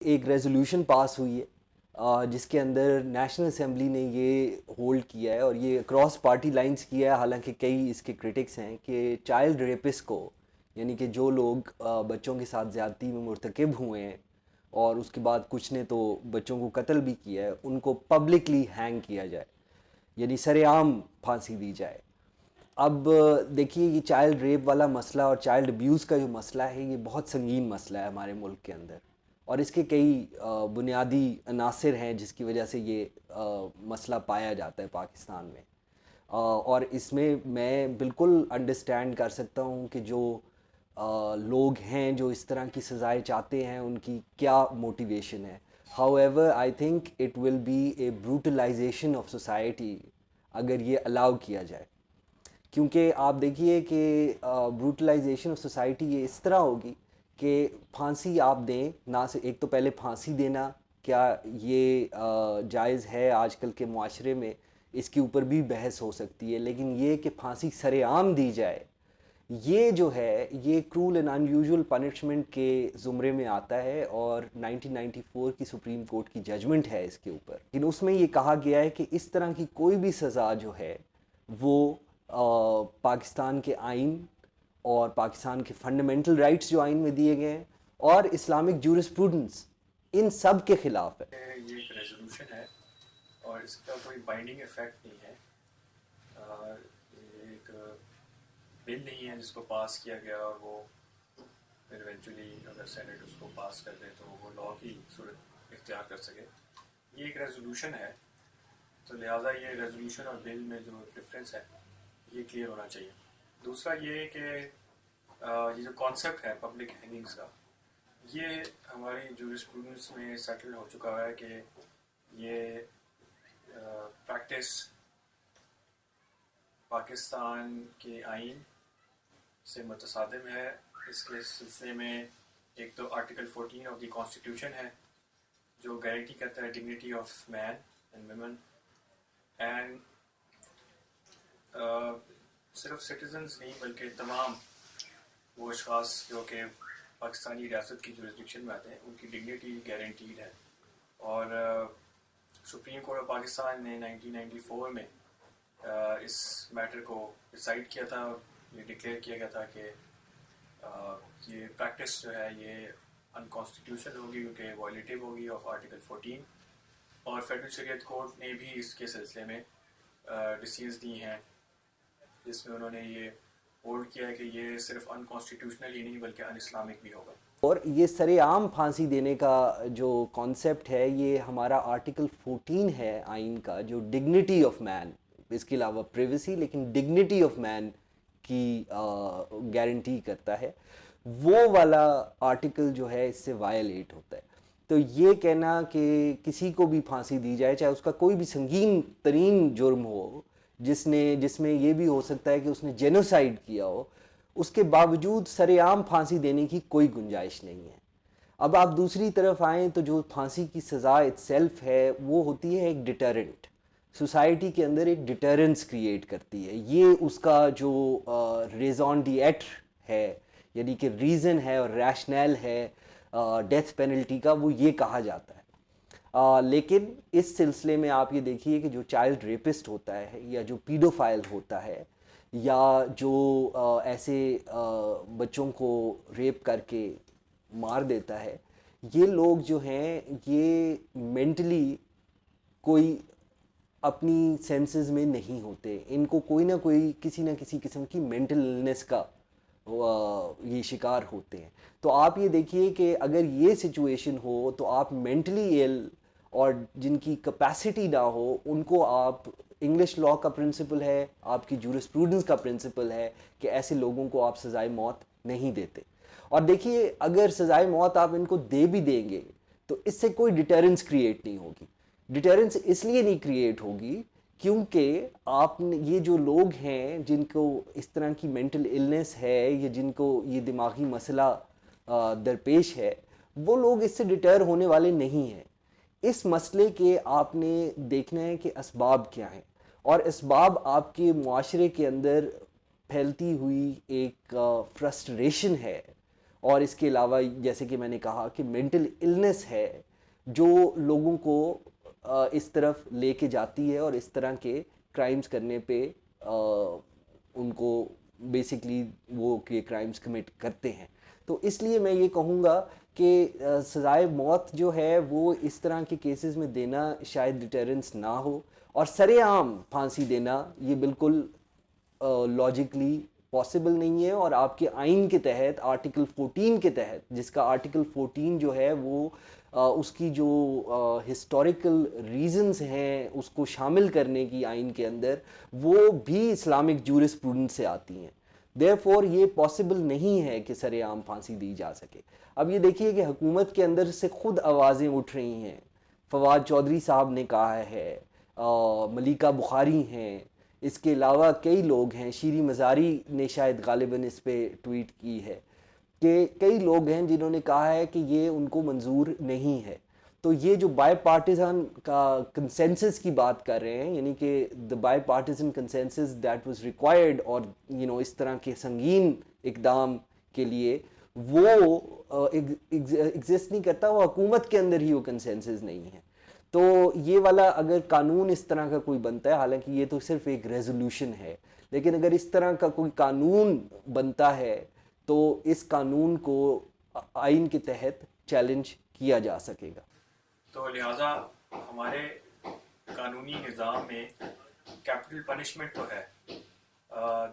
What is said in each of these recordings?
ایک resolution pass ہوئی ہے جس کے اندر نیشنل اسمبلی نے یہ ہولڈ کیا ہے اور یہ اکراس پارٹی لائنز کیا ہے، حالانکہ کئی اس کے کرٹکس ہیں، کہ چائلڈ ریپس کو، یعنی کہ جو لوگ بچوں کے ساتھ زیادتی میں مرتکب ہوئے ہیں اور اس کے بعد کچھ نے تو بچوں کو قتل بھی کیا ہے، ان کو پبلکلی ہینگ کیا جائے، یعنی سر عام پھانسی دی جائے۔ اب دیکھیے یہ چائلڈ ریپ والا مسئلہ اور چائلڈ ابیوز کا جو مسئلہ ہے یہ بہت سنگین مسئلہ ہے ہمارے ملک کے اندر، اور اس کے کئی بنیادی عناصر ہیں جس کی وجہ سے یہ مسئلہ پایا جاتا ہے پاکستان میں۔ اور اس میں بالکل انڈرسٹینڈ کر سکتا ہوں کہ جو لوگ ہیں جو اس طرح کی سزائیں چاہتے ہیں ان کی کیا موٹیویشن ہے۔ However I think it will be a brutalization of society اگر یہ الاؤ کیا جائے، کیونکہ آپ دیکھیے کہ بروٹلائزیشن آف سوسائٹی یہ اس طرح ہوگی کہ پھانسی آپ دیں، نہ سے ایک تو پہلے پھانسی دینا کیا یہ جائز ہے آج کل کے معاشرے میں، اس کے اوپر بھی بحث ہو سکتی ہے، لیکن یہ کہ پھانسی سر عام دی جائے یہ جو ہے یہ کرول اینڈ انیوژول پنشمنٹ کے زمرے میں آتا ہے، اور 1994 کی سپریم کورٹ کی ججمنٹ ہے اس کے اوپر، لیکن اس میں یہ کہا گیا ہے کہ اس طرح کی کوئی بھی سزا جو ہے وہ پاکستان کے آئین اور پاکستان کے فنڈامنٹل رائٹس جو آئین میں دیے گئے ہیں اور اسلامک جورسپروڈنس ان سب کے خلاف ہے۔ یہ ایک ریزولوشن ہے اور اس کا کوئی بائنڈنگ ایفیکٹ نہیں ہے، یہ ایک بل نہیں ہے جس کو پاس کیا گیا اور وہ پھر ایونچولی اگر سینٹ اس کو پاس کر دے تو وہ لاء کی صورت اختیار کر سکے۔ یہ ایک ریزولوشن ہے، تو لہٰذا یہ ریزولوشن اور بل میں جو ڈفرینس ہے یہ کلیئر ہونا چاہیے۔ دوسرا یہ کہ یہ جو کانسیپٹ ہے پبلک ہینگنگس کا، یہ ہماری جورسپروڈنس میں سیٹل ہو چکا ہے کہ یہ پریکٹس پاکستان کے آئین سے متصادم ہے۔ اس کے سلسلے میں ایک تو آرٹیکل 14 آف دی کانسٹیٹیوشن ہے جو گارنٹی کرتا ہے dignity of men and women, and صرف سٹیزنز نہیں بلکہ تمام وہ اشخاص جو کہ پاکستانی ریاست کی جورسڈکشن میں آتے ہیں ان کی ڈگنیٹی گارنٹیڈ ہے۔ اور سپریم کورٹ آف پاکستان نے 1994 میں اس میٹر کو ڈیسائیڈ کیا تھا اور یہ ڈکلیئر کیا گیا تھا کہ یہ پریکٹس جو ہے یہ انکانسٹیٹیوشنل ہوگی کیونکہ وائلیٹیو ہوگی آف آرٹیکل 14، اور فیڈرل شریعت کورٹ نے بھی اس کے سلسلے میں ڈیسیژنز دی ہیں جس میں انہوں نے یہ ہولڈ کیا ہے کہ یہ صرف انکانسٹیٹیوشنل ہی نہیں بلکہ ان اسلامک بھی ہوگا۔ اور یہ سر عام پھانسی دینے کا جو کانسیپٹ ہے یہ ہمارا آرٹیکل 14 ہے آئین کا، جو ڈگنیٹی آف مین، اس کے علاوہ پریویسی لیکن ڈگنیٹی آف مین کی گارنٹی کرتا ہے، وہ والا آرٹیکل جو ہے اس سے وائلیٹ ہوتا ہے۔ تو یہ کہنا کہ کسی کو بھی پھانسی دی جائے چاہے اس کا کوئی بھی سنگین ترین جرم ہو، جس میں یہ بھی ہو سکتا ہے کہ اس نے جینوسائیڈ کیا ہو، اس کے باوجود سر عام پھانسی دینے کی کوئی گنجائش نہیں ہے۔ اب آپ دوسری طرف آئیں تو جو پھانسی کی سزا اٹ سیلف ہے وہ ہوتی ہے ایک ڈیٹرنٹ، سوسائٹی کے اندر ایک ڈیٹرنس کریٹ کرتی ہے، یہ اس کا جو ریزون ڈی ایٹر ہے، یعنی کہ ریزن ہے اور ریشنل ہے ڈیتھ پینلٹی کا، وہ یہ کہا جاتا ہے۔ لیکن اس سلسلے میں آپ یہ دیکھیے کہ جو چائلڈ ریپسٹ ہوتا ہے یا جو پیڈوفائل ہوتا ہے یا جو ایسے بچوں کو ریپ کر کے مار دیتا ہے، یہ لوگ جو ہیں یہ مینٹلی کوئی اپنی سینسز میں نہیں ہوتے، ان کو کوئی نہ کوئی کسی نہ کسی قسم کی مینٹل النس کا یہ شکار ہوتے ہیں۔ تو آپ یہ دیکھیے کہ اگر یہ سچویشن ہو تو آپ مینٹلی ایل اور جن کی کیپیسٹی نہ ہو ان کو آپ، انگلش لاء کا پرنسپل ہے، آپ کی جورسپروڈنس کا پرنسپل ہے کہ ایسے لوگوں کو آپ سزائے موت نہیں دیتے۔ اور دیکھیے اگر سزائے موت آپ ان کو دے بھی دیں گے تو اس سے کوئی ڈیٹرنس کریٹ نہیں ہوگی۔ ڈیٹرنس اس لیے نہیں کریٹ ہوگی کیونکہ آپ نے یہ جو لوگ ہیں جن کو اس طرح کی مینٹل النس ہے یا جن کو یہ دماغی مسئلہ درپیش ہے، وہ لوگ اس سے ڈٹر ہونے والے نہیں ہیں۔ اس مسئلے کے آپ نے دیکھنا ہے کہ اسباب کیا ہیں، اور اسباب آپ کے معاشرے کے اندر پھیلتی ہوئی ایک فرسٹریشن ہے، اور اس کے علاوہ جیسے کہ میں نے کہا کہ مینٹل النس ہے جو لوگوں کو اس طرف لے کے جاتی ہے اور اس طرح کے کرائمز کرنے پہ ان کو بیسکلی وہ کہ کرائمز کمٹ کرتے ہیں. تو اس لیے میں یہ کہوں گا کہ سزائے موت جو ہے وہ اس طرح کے کیسز میں دینا شاید ڈیٹرنس نہ ہو, اور سر عام پھانسی دینا یہ بالکل لاجکلی پاسبل نہیں ہے. اور آپ کے آئین کے تحت آرٹیکل 14 کے تحت, جس کا آرٹیکل 14 جو ہے وہ اس کی جو ہسٹوریکل ریزنز ہیں اس کو شامل کرنے کی آئین کے اندر, وہ بھی اسلامک جورسپروڈنس سے آتی ہیں. دیئرفور یہ پاسبل نہیں ہے کہ سر عام پھانسی دی جا سکے. اب یہ دیکھیے کہ حکومت کے اندر سے خود آوازیں اٹھ رہی ہیں. فواد چودھری صاحب نے کہا ہے, ملیکہ بخاری ہیں, اس کے علاوہ کئی لوگ ہیں, شیریں مزاری نے شاید غالباً اس پہ ٹویٹ کی ہے کہ کئی لوگ ہیں جنہوں نے کہا ہے کہ یہ ان کو منظور نہیں ہے. تو یہ جو بائی پارٹیزن کا کنسنسس کی بات کر رہے ہیں, یعنی کہ the bipartisan consensus that was required, اور اس طرح کے سنگین اقدام کے لیے وہ ایگزسٹ نہیں کرتا, وہ حکومت کے اندر ہی وہ کنسنسس نہیں ہے. تو یہ والا اگر قانون اس طرح کا کوئی بنتا ہے, حالانکہ یہ تو صرف ایک ریزولوشن ہے, لیکن اگر اس طرح کا کوئی قانون بنتا ہے تو اس قانون کو آئین کے تحت چیلنج کیا جا سکے گا. تو لہٰذا ہمارے قانونی نظام میں کیپٹل پنشمنٹ تو ہے,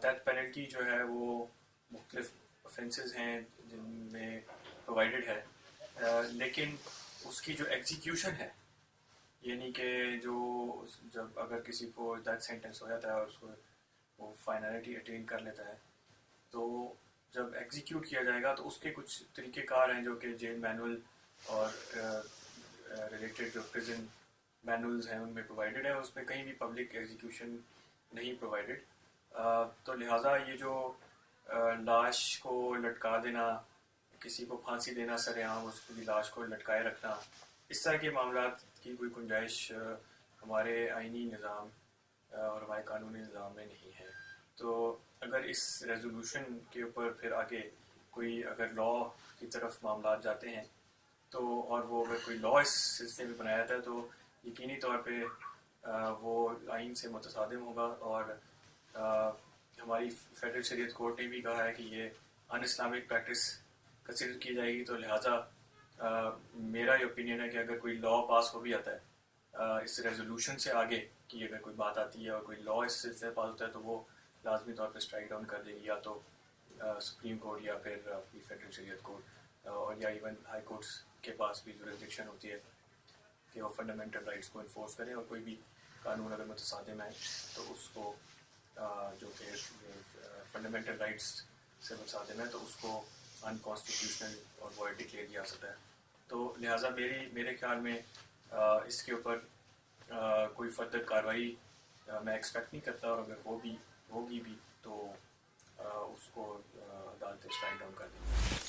ڈیتھ پینلٹی جو ہے وہ مختلف offences ہیں جن میں پرووائڈڈ ہے, لیکن اس کی جو ایگزیکیوشن ہے, یعنی کہ جو جب اگر کسی کو ڈیتھ سینٹنس ہو جاتا ہے اور اس کو وہ فائنلٹی اٹین کر لیتا ہے, تو جب ایگزیکیوٹ کیا جائے گا تو اس کے کچھ طریقہ کار ہیں جو کہ جیل مینول اور ریلیٹڈ جو پریزن مینولز ہیں ان میں پرووائڈڈ ہے, اس میں کہیں بھی پبلک ایگزیکیوشن نہیں پرووائڈڈ. تو لہٰذا یہ جو لاش کو لٹکا دینا, کسی کو پھانسی دینا سر عام, اس کی لاش کو لٹکائے رکھنا, اس طرح کے معاملات کی کوئی گنجائش ہمارے آئینی نظام اور ہمارے قانونی نظام میں نہیں ہے. تو اگر اس ریزولوشن کے اوپر پھر آگے کوئی اگر لا کی طرف معاملات جاتے ہیں تو, اور وہ اگر کوئی لا اس سلسلے میں بنایا جاتا ہے تو یقینی طور پہ وہ آئین سے متصادم ہوگا. اور ہماری فیڈرل شریعت کورٹ نے بھی کہا ہے کہ یہ ان اسلامک پریکٹس کنسیڈر کی جائے گی. تو لہٰذا میرا یہ اوپینین ہے کہ اگر کوئی لا پاس ہو بھی آتا ہے اس ریزولوشن سے آگے کی اگر کوئی بات آتی ہے اور کوئی لا اس سلسلے پاس ہوتا ہے تو وہ لازمی طور پہ اسٹرائک ڈاؤن کر دے گی, یا تو سپریم کورٹ یا پھر اپنی فیڈرل شریعت کورٹ, اور یا ایون ہائی کورٹس کے پاس بھی جوریسڈکشن ہوتی ہے کہ وہ فنڈامنٹل رائٹس کو انفورس کریں, اور کوئی بھی قانون اگر متصادم ہے تو اس کو جو کہ فنڈامنٹل رائٹس سے متصادم ہے تو اس کو ان کانسٹیٹیوشنل اور وائڈ ڈکلیئر کیا سکتا ہے. تو لہٰذا میرے خیال میں اس کے اوپر کوئی فردر کارروائی میں ایکسپیکٹ نہیں کرتا, اور اگر ہوگی بھی تو اس کو عدالتیں اسٹرائک ڈاؤن کر دیں گی.